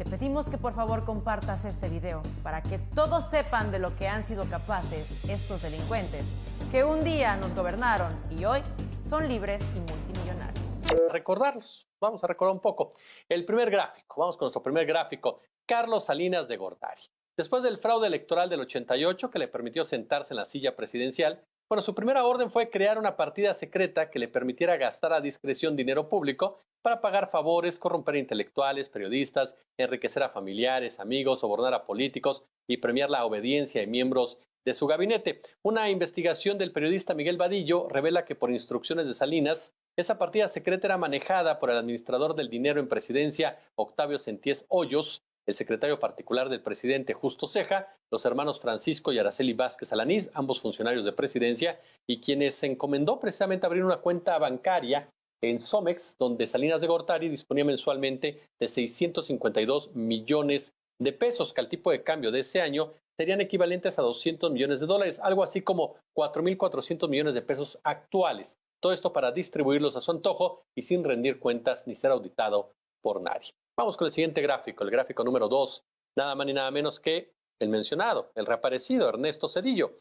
te pedimos que por favor compartas este video para que todos sepan de lo que han sido capaces estos delincuentes que un día nos gobernaron y hoy son libres y multimillonarios. Recordarlos, vamos a recordar un poco. El primer gráfico, vamos con nuestro primer gráfico, Carlos Salinas de Gortari. Después del fraude electoral del 88 que le permitió sentarse en la silla presidencial, bueno, su primera orden fue crear una partida secreta que le permitiera gastar a discreción dinero público para pagar favores, corromper intelectuales, periodistas, enriquecer a familiares, amigos, sobornar a políticos y premiar la obediencia de miembros de su gabinete. Una investigación del periodista Miguel Vadillo revela que por instrucciones de Salinas, esa partida secreta era manejada por el administrador del dinero en presidencia, Octavio Senties Hoyos, el secretario particular del presidente Justo Ceja, los hermanos Francisco y Araceli Vázquez Alanís, ambos funcionarios de presidencia, y quienes se encomendó precisamente abrir una cuenta bancaria en Somex, donde Salinas de Gortari disponía mensualmente de 652 millones de pesos, que al tipo de cambio de ese año serían equivalentes a 200 millones de dólares, algo así como 4.400 millones de pesos actuales. Todo esto para distribuirlos a su antojo y sin rendir cuentas ni ser auditado por nadie. Vamos con el siguiente gráfico, el gráfico número 2, nada más ni nada menos que el mencionado, el reaparecido Ernesto Zedillo.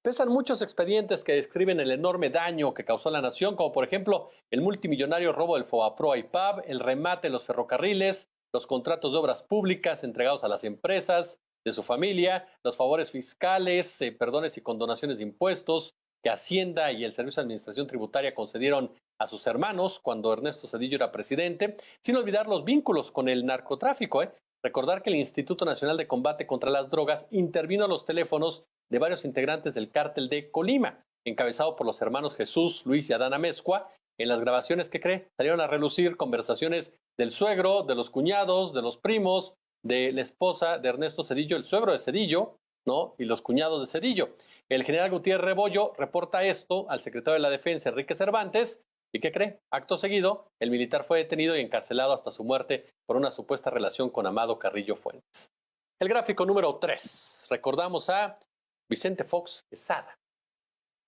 Pesan muchos expedientes que describen el enorme daño que causó a la nación, como por ejemplo el multimillonario robo del Fobaproa y PAB, el remate de los ferrocarriles, los contratos de obras públicas entregados a las empresas de su familia, los favores fiscales, perdones y condonaciones de impuestos que Hacienda y el Servicio de Administración Tributaria concedieron a sus hermanos cuando Ernesto Zedillo era presidente, sin olvidar los vínculos con el narcotráfico. Recordar que el Instituto Nacional de Combate contra las Drogas intervino a los teléfonos de varios integrantes del cártel de Colima, encabezado por los hermanos Jesús, Luis y Adán Amezcua. En las grabaciones que salieron a relucir conversaciones del suegro, de los cuñados, de los primos, de la esposa de Ernesto Zedillo, el suegro de Zedillo, ¿no? Y los cuñados de Zedillo. El general Gutiérrez Rebollo reporta esto al secretario de la Defensa, Enrique Cervantes, ¿y qué cree? Acto seguido, el militar fue detenido y encarcelado hasta su muerte por una supuesta relación con Amado Carrillo Fuentes. El gráfico número 3. Recordamos a Vicente Fox Quesada.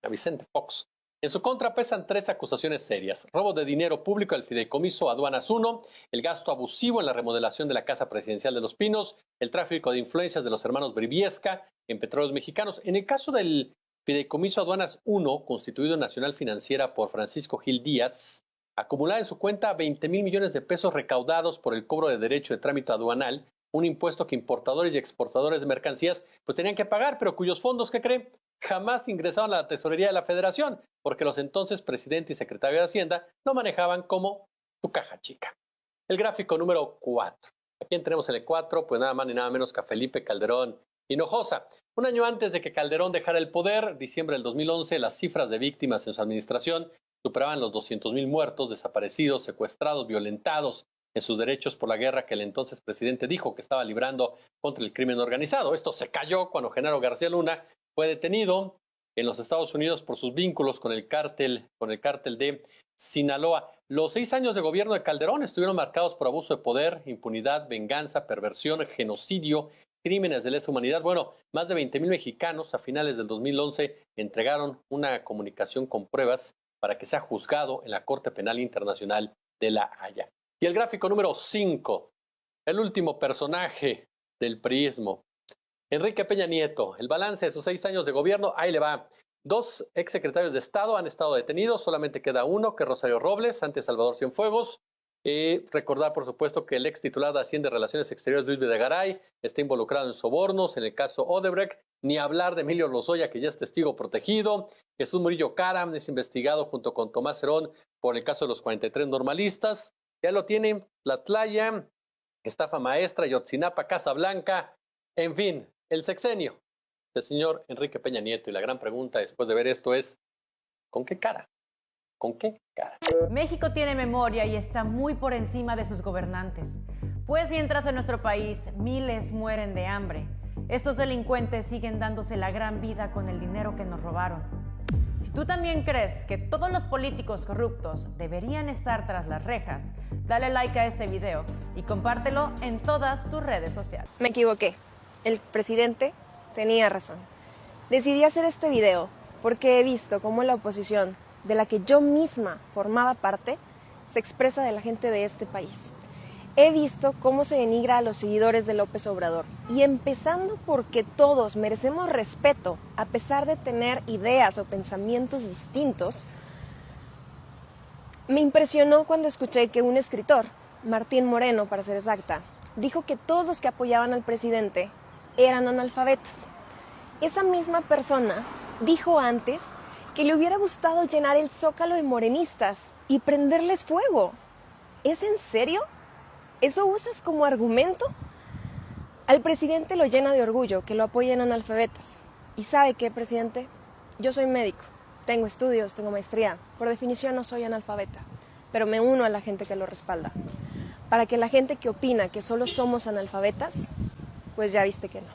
A Vicente Fox. En su contra pesan 3 acusaciones serias: robo de dinero público al Fideicomiso Aduanas 1, el gasto abusivo en la remodelación de la Casa Presidencial de Los Pinos, el tráfico de influencias de los hermanos Briviesca en Petróleos Mexicanos. En el caso del Fideicomiso Aduanas 1, constituido en Nacional Financiera por Francisco Gil Díaz, acumulaba en su cuenta 20,000 millones de pesos recaudados por el cobro de derecho de trámite aduanal, un impuesto que importadores y exportadores de mercancías pues tenían que pagar, pero cuyos fondos, ¿qué cree?, jamás ingresaban a la tesorería de la Federación, porque los entonces presidente y secretario de Hacienda lo manejaban como su caja chica. El gráfico número 4. ¿A quién tenemos en el 4? Pues nada más ni nada menos que a Felipe Calderón Hinojosa. Un año antes de que Calderón dejara el poder, diciembre del 2011, las cifras de víctimas en su administración superaban los 200,000 muertos, desaparecidos, secuestrados, violentados en sus derechos por la guerra que el entonces presidente dijo que estaba librando contra el crimen organizado. Esto se cayó cuando Genaro García Luna fue detenido en los Estados Unidos por sus vínculos con el cártel de Sinaloa. Los 6 años de gobierno de Calderón estuvieron marcados por abuso de poder, impunidad, venganza, perversión, genocidio, crímenes de lesa humanidad. Bueno, más de 20,000 mexicanos a finales del 2011 entregaron una comunicación con pruebas para que sea juzgado en la Corte Penal Internacional de La Haya. Y el gráfico número 5, el último personaje del priismo, Enrique Peña Nieto. El balance de sus 6 años de gobierno, ahí le va. 2 exsecretarios de Estado han estado detenidos, solamente queda uno, que es Rosario Robles, antes Salvador Cienfuegos. Recordar, por supuesto, que el ex titular de Hacienda y Relaciones Exteriores, Luis Videgaray, está involucrado en sobornos, en el caso Odebrecht. Ni hablar de Emilio Lozoya, que ya es testigo protegido. Jesús Murillo Caram es investigado junto con Tomás Herón por el caso de los 43 normalistas. Ya lo tienen, Tlatlaya, estafa maestra, Yotzinapa, Casa Blanca, en fin, el sexenio del señor Enrique Peña Nieto. Y la gran pregunta después de ver esto es, ¿con qué cara? ¿Con qué cara? México tiene memoria y está muy por encima de sus gobernantes. Pues mientras en nuestro país miles mueren de hambre, estos delincuentes siguen dándose la gran vida con el dinero que nos robaron. Si tú también crees que todos los políticos corruptos deberían estar tras las rejas, dale like a este video y compártelo en todas tus redes sociales. Me equivoqué. El presidente tenía razón. Decidí hacer este video porque he visto cómo la oposición, de la que yo misma formaba parte, se expresa de la gente de este país. He visto cómo se denigra a los seguidores de López Obrador, y empezando porque todos merecemos respeto a pesar de tener ideas o pensamientos distintos. Me impresionó cuando escuché que un escritor, Martín Moreno para ser exacta, dijo que todos los que apoyaban al presidente eran analfabetas. Esa misma persona dijo antes que le hubiera gustado llenar el Zócalo de morenistas y prenderles fuego. ¿Es en serio? ¿Eso usas como argumento? Al presidente lo llena de orgullo que lo apoyen analfabetas. ¿Y sabe qué, presidente? Yo soy médico, tengo estudios, tengo maestría. Por definición no soy analfabeta, pero me uno a la gente que lo respalda. Para que la gente que opina que solo somos analfabetas, pues ya viste que no.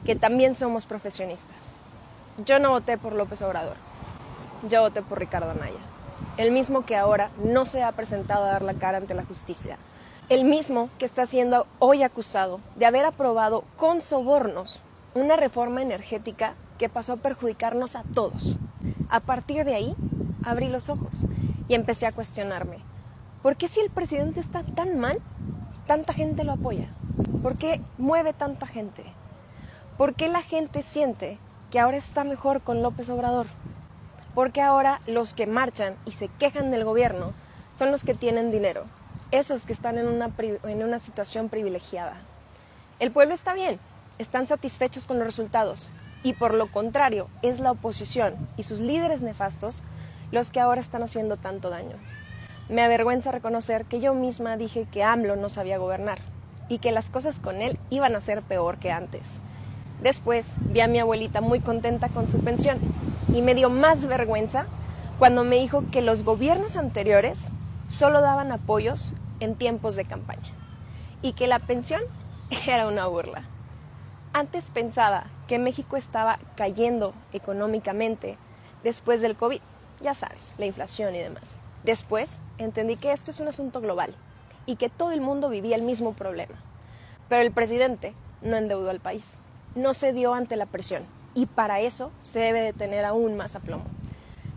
Que también somos profesionistas. Yo no voté por López Obrador, yo voté por Ricardo Anaya. El mismo que ahora no se ha presentado a dar la cara ante la justicia. El mismo que está siendo hoy acusado de haber aprobado con sobornos una reforma energética que pasó a perjudicarnos a todos. A partir de ahí, abrí los ojos y empecé a cuestionarme. ¿Por qué si el presidente está tan mal, tanta gente lo apoya? ¿Por qué mueve tanta gente? ¿Por qué la gente siente que ahora está mejor con López Obrador? Porque ahora los que marchan y se quejan del gobierno son los que tienen dinero. Esos que están en una situación privilegiada. El pueblo está bien, están satisfechos con los resultados, y por lo contrario, es la oposición y sus líderes nefastos los que ahora están haciendo tanto daño. Me avergüenza reconocer que yo misma dije que AMLO no sabía gobernar, y que las cosas con él iban a ser peor que antes. Después vi a mi abuelita muy contenta con su pensión, y me dio más vergüenza cuando me dijo que los gobiernos anteriores solo daban apoyos en tiempos de campaña y que la pensión era una burla. Antes pensaba que México estaba cayendo económicamente después del COVID, ya sabes, la inflación y demás. Después entendí que esto es un asunto global y que todo el mundo vivía el mismo problema. Pero el presidente no endeudó al país, no cedió ante la presión, y para eso se debe de tener aún más aplomo.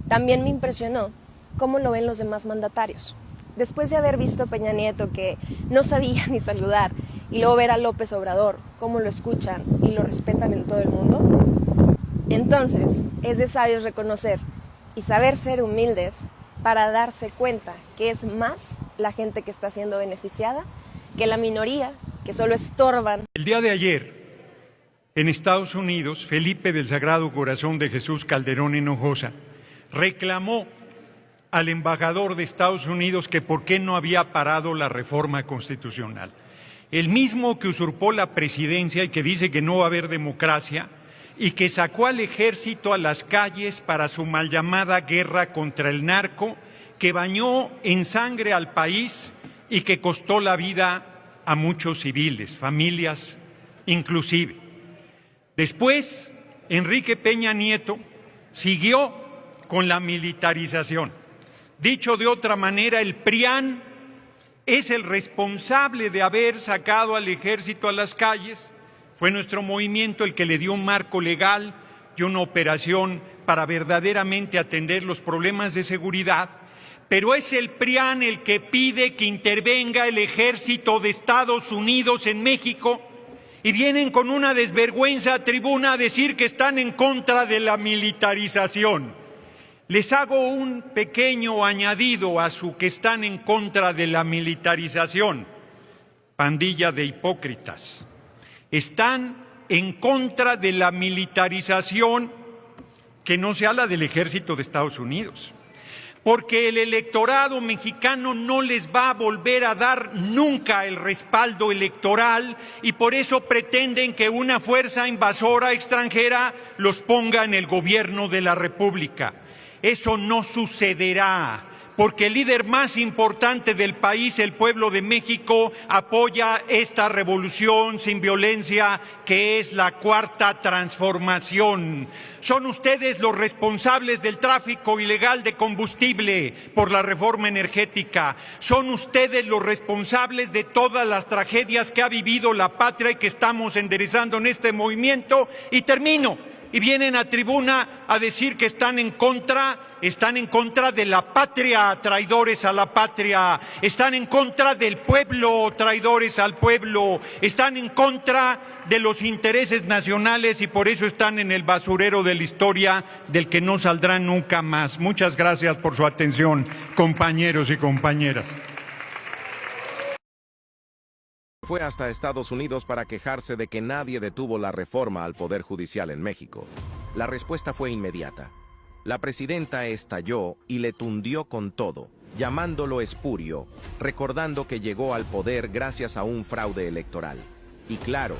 También me impresionó cómo lo ven los demás mandatarios. Después de haber visto a Peña Nieto, que no sabía ni saludar, y luego ver a López Obrador, cómo lo escuchan y lo respetan en todo el mundo, entonces es de sabios reconocer y saber ser humildes para darse cuenta que es más la gente que está siendo beneficiada que la minoría que solo estorban. El día de ayer, en Estados Unidos, Felipe del Sagrado Corazón de Jesús Calderón Hinojosa reclamó al embajador de Estados Unidos que por qué no había parado la reforma constitucional. El mismo que usurpó la presidencia y que dice que no va a haber democracia y que sacó al ejército a las calles para su mal llamada guerra contra el narco, que bañó en sangre al país y que costó la vida a muchos civiles, familias inclusive. Después, Enrique Peña Nieto siguió con la militarización. Dicho de otra manera, el PRIAN es el responsable de haber sacado al ejército a las calles. Fue nuestro movimiento el que le dio un marco legal y una operación para verdaderamente atender los problemas de seguridad. Pero es el PRIAN el que pide que intervenga el ejército de Estados Unidos en México, y vienen con una desvergüenza a tribuna a decir que están en contra de la militarización. Les hago un pequeño añadido a su que están en contra de la militarización. Pandilla de hipócritas. Están en contra de la militarización que no sea la del ejército de Estados Unidos. Porque el electorado mexicano no les va a volver a dar nunca el respaldo electoral, y por eso pretenden que una fuerza invasora extranjera los ponga en el gobierno de la República. Eso no sucederá, porque el líder más importante del país, el pueblo de México, apoya esta revolución sin violencia que es la Cuarta Transformación. Son ustedes los responsables del tráfico ilegal de combustible por la reforma energética. Son ustedes los responsables de todas las tragedias que ha vivido la patria y que estamos enderezando en este movimiento. Y termino. y vienen a tribuna a decir que están en contra de la patria, traidores a la patria, están en contra del pueblo, traidores al pueblo, están en contra de los intereses nacionales y por eso están en el basurero de la historia del que no saldrán nunca más. Muchas gracias por su atención, compañeros y compañeras. Fue hasta Estados Unidos para quejarse de que nadie detuvo la reforma al Poder Judicial en México. La respuesta fue inmediata. La presidenta estalló y le tundió con todo, llamándolo espurio, recordando que llegó al poder gracias a un fraude electoral. Y claro,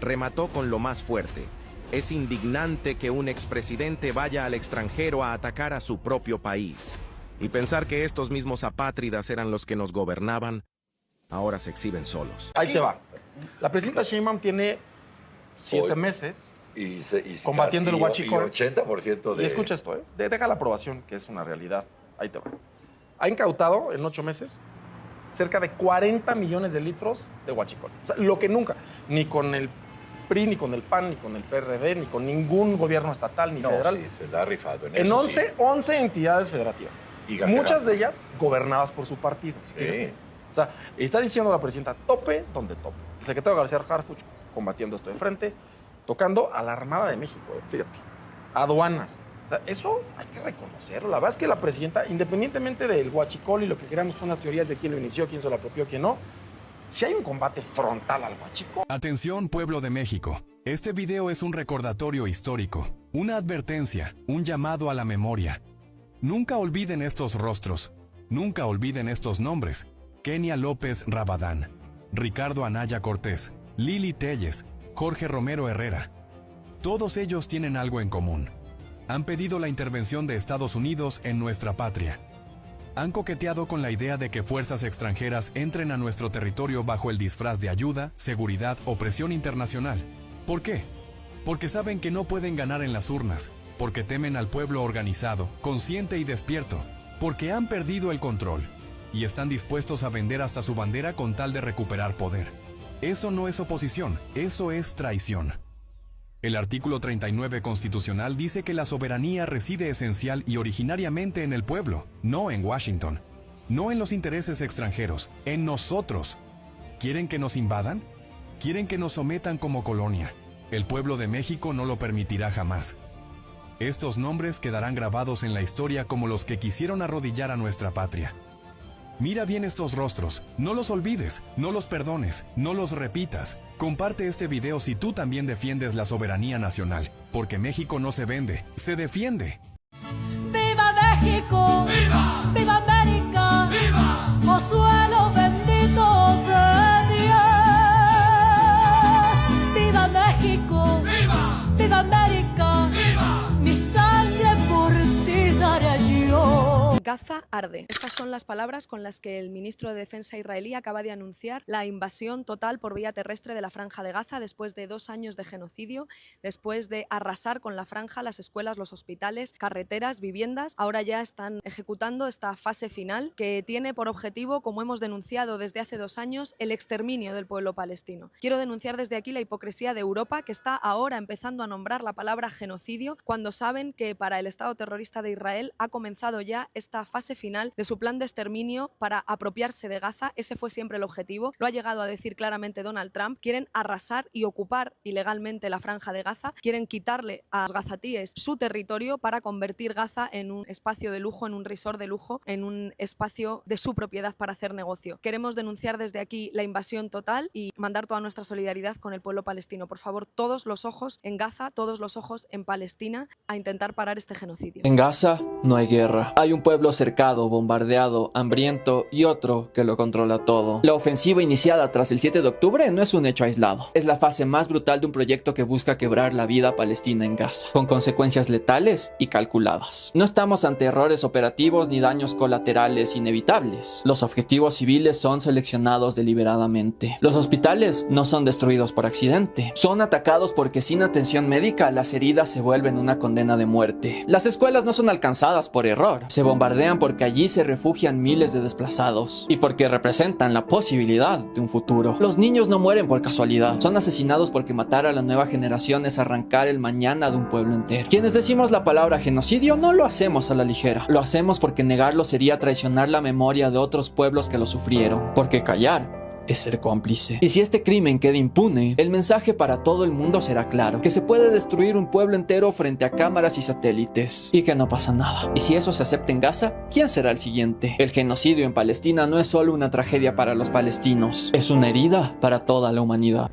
remató con lo más fuerte. Es indignante que un expresidente vaya al extranjero a atacar a su propio país. Y pensar que estos mismos apátridas eran los que nos gobernaban, ahora se exhiben solos. Ahí te va. La presidenta Sheinbaum tiene 7 meses y combatiendo el huachicol. Y 80% de... Y escucha esto, deja la aprobación, que es una realidad. Ahí te va. Ha incautado en 8 meses cerca de 40 millones de litros de huachicol. O sea, lo que nunca, ni con el PRI, ni con el PAN, ni con el PRD, ni con ningún gobierno estatal, ni federal. Sí, se la ha rifado en eso. En 11 entidades federativas. Muchas de ellas gobernadas por su partido. Sí. O sea, está diciendo la presidenta, tope donde tope. El secretario García Harfuch combatiendo esto de frente, tocando a la Armada de México, fíjate, aduanas. O sea, eso hay que reconocerlo. La verdad es que la presidenta, independientemente del huachicol y lo que queramos son las teorías de quién lo inició, quién se lo apropió, quién no, si hay un combate frontal al huachicol. Atención, pueblo de México. Este video es un recordatorio histórico, una advertencia, un llamado a la memoria. Nunca olviden estos rostros, nunca olviden estos nombres. Kenia López Rabadán, Ricardo Anaya Cortés, Lili Telles, Jorge Romero Herrera. Todos ellos tienen algo en común. Han pedido la intervención de Estados Unidos en nuestra patria. Han coqueteado con la idea de que fuerzas extranjeras entren a nuestro territorio bajo el disfraz de ayuda, seguridad o presión internacional. ¿Por qué? Porque saben que no pueden ganar en las urnas, porque temen al pueblo organizado, consciente y despierto, porque han perdido el control y están dispuestos a vender hasta su bandera con tal de recuperar poder. Eso no es oposición, eso es traición. El artículo 39 constitucional dice que la soberanía reside esencial y originariamente en el pueblo, no en Washington, no en los intereses extranjeros, en nosotros. ¿Quieren que nos invadan? ¿Quieren que nos sometan como colonia? El pueblo de México no lo permitirá jamás. Estos nombres quedarán grabados en la historia como los que quisieron arrodillar a nuestra patria. Mira bien estos rostros, no los olvides, no los perdones, no los repitas. Comparte este video si tú también defiendes la soberanía nacional, porque México no se vende, se defiende. ¡Viva México! ¡Viva! ¡Viva América! ¡Viva! ¡Oh suelo bendito de Dios! ¡Viva México! ¡Viva! ¡Viva América! ¡Viva! Mi sangre por ti daré yo. Gaza arde. Estas son las palabras con las que el ministro de Defensa israelí acaba de anunciar la invasión total por vía terrestre de la Franja de Gaza después de 2 años de genocidio, después de arrasar con la franja las escuelas, los hospitales, carreteras, viviendas. Ahora ya están ejecutando esta fase final que tiene por objetivo, como hemos denunciado desde hace 2 años, el exterminio del pueblo palestino. Quiero denunciar desde aquí la hipocresía de Europa, que está ahora empezando a nombrar la palabra genocidio cuando saben que para el Estado terrorista de Israel ha comenzado ya esta fase final de su plan de exterminio para apropiarse de Gaza. Ese fue siempre el objetivo, lo ha llegado a decir claramente Donald Trump. Quieren arrasar y ocupar ilegalmente la Franja de Gaza, quieren quitarle a los gazatíes su territorio para convertir Gaza en un espacio de lujo, en un resort de lujo, en un espacio de su propiedad para hacer negocio. Queremos denunciar desde aquí la invasión total y mandar toda nuestra solidaridad con el pueblo palestino. Por favor, todos los ojos en Gaza, todos los ojos en Palestina, a intentar parar este genocidio. En Gaza no hay guerra. Hay un pueblo cercado, bombardeado, hambriento y otro que lo controla todo. La ofensiva iniciada tras el 7 de octubre no es un hecho aislado. Es la fase más brutal de un proyecto que busca quebrar la vida palestina en Gaza, con consecuencias letales y calculadas. No estamos ante errores operativos ni daños colaterales inevitables. Los objetivos civiles son seleccionados deliberadamente. Los hospitales no son destruidos por accidente. Son atacados porque sin atención médica las heridas se vuelven una condena de muerte. Las escuelas no son alcanzadas por error. Se bombardean bombardean porque allí se refugian miles de desplazados y porque representan la posibilidad de un futuro. Los niños no mueren por casualidad, son asesinados porque matar a la nueva generación es arrancar el mañana de un pueblo entero. Quienes decimos la palabra genocidio no lo hacemos a la ligera, lo hacemos porque negarlo sería traicionar la memoria de otros pueblos que lo sufrieron, porque callar es ser cómplice. Y si este crimen queda impune, el mensaje para todo el mundo será claro, que se puede destruir un pueblo entero frente a cámaras y satélites, y que no pasa nada. Y si eso se acepta en Gaza, ¿quién será el siguiente? El genocidio en Palestina no es solo una tragedia para los palestinos, es una herida para toda la humanidad.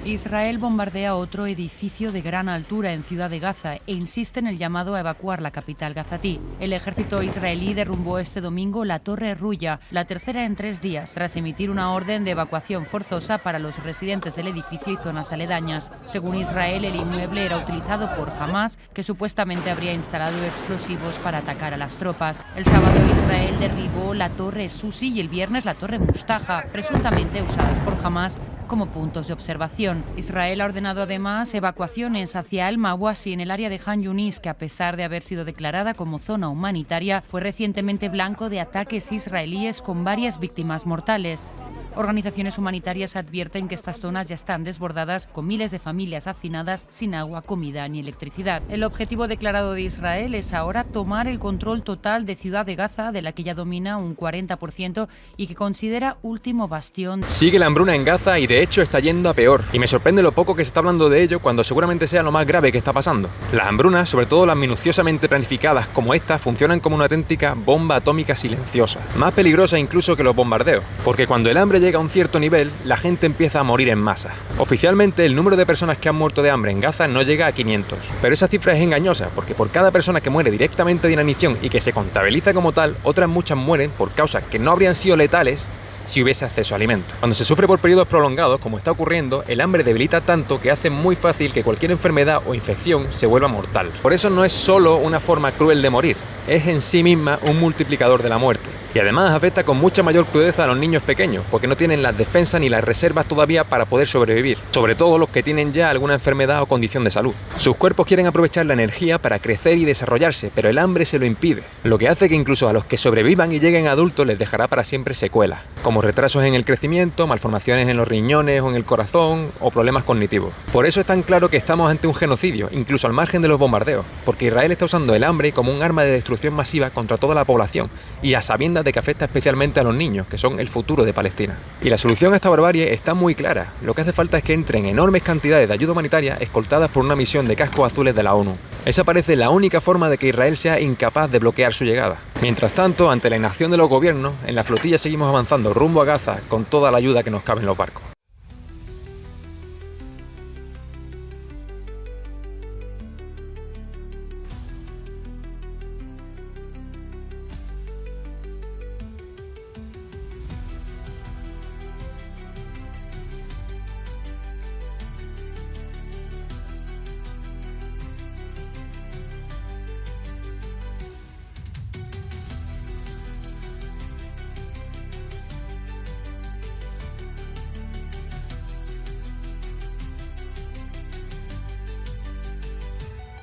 Israel bombardea otro edificio de gran altura en Ciudad de Gaza e insiste en el llamado a evacuar la capital gazatí. El ejército israelí derrumbó este domingo la Torre Ruya, la tercera en 3 días, tras emitir una orden de evacuación forzosa para los residentes del edificio y zonas aledañas. Según Israel, el inmueble era utilizado por Hamas, que supuestamente habría instalado explosivos para atacar a las tropas. El sábado Israel derribó la Torre Susi y el viernes la Torre Mustaja, presuntamente usadas por Hamas como puntos de observación. Israel ha ordenado además evacuaciones hacia Al-Mawasi en el área de Han Yunis, que a pesar de haber sido declarada como zona humanitaria, fue recientemente blanco de ataques israelíes con varias víctimas mortales. Organizaciones humanitarias advierten que estas zonas ya están desbordadas, con miles de familias hacinadas sin agua, comida ni electricidad. El objetivo declarado de Israel es ahora tomar el control total de Ciudad de Gaza, de la que ya domina un 40% y que considera último bastión. Sigue la hambruna en Gaza y de hecho está yendo a peor. Y me sorprende lo poco que se está hablando de ello cuando seguramente sea lo más grave que está pasando. Las hambrunas, sobre todo las minuciosamente planificadas como esta, funcionan como una auténtica bomba atómica silenciosa. Más peligrosa incluso que los bombardeos. Porque cuando el hambre llega a un cierto nivel, la gente empieza a morir en masa. Oficialmente, el número de personas que han muerto de hambre en Gaza no llega a 500. Pero esa cifra es engañosa, porque por cada persona que muere directamente de inanición y que se contabiliza como tal, otras muchas mueren por causas que no habrían sido letales si hubiese acceso a alimentos. Cuando se sufre por periodos prolongados, como está ocurriendo, el hambre debilita tanto que hace muy fácil que cualquier enfermedad o infección se vuelva mortal. Por eso no es solo una forma cruel de morir, es en sí misma un multiplicador de la muerte. Y además afecta con mucha mayor crudeza a los niños pequeños, porque no tienen las defensas ni las reservas todavía para poder sobrevivir, sobre todo los que tienen ya alguna enfermedad o condición de salud. Sus cuerpos quieren aprovechar la energía para crecer y desarrollarse, pero el hambre se lo impide, lo que hace que incluso a los que sobrevivan y lleguen a adultos les dejará para siempre secuelas, como retrasos en el crecimiento, malformaciones en los riñones o en el corazón o problemas cognitivos. Por eso es tan claro que estamos ante un genocidio, incluso al margen de los bombardeos, porque Israel está usando el hambre como un arma de destrucción masiva contra toda la población y a sabiendas de que afecta especialmente a los niños, que son el futuro de Palestina. Y la solución a esta barbarie está muy clara. Lo que hace falta es que entren enormes cantidades de ayuda humanitaria escoltadas por una misión de cascos azules de la ONU. Esa parece la única forma de que Israel sea incapaz de bloquear su llegada. Mientras tanto, ante la inacción de los gobiernos, en la flotilla seguimos avanzando rumbo a Gaza con toda la ayuda que nos cabe en los barcos.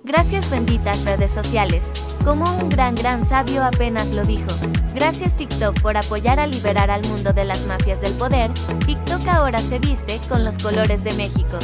Gracias benditas redes sociales. Como un gran sabio apenas lo dijo. Gracias TikTok por apoyar a liberar al mundo de las mafias del poder. TikTok ahora se viste con los colores de México.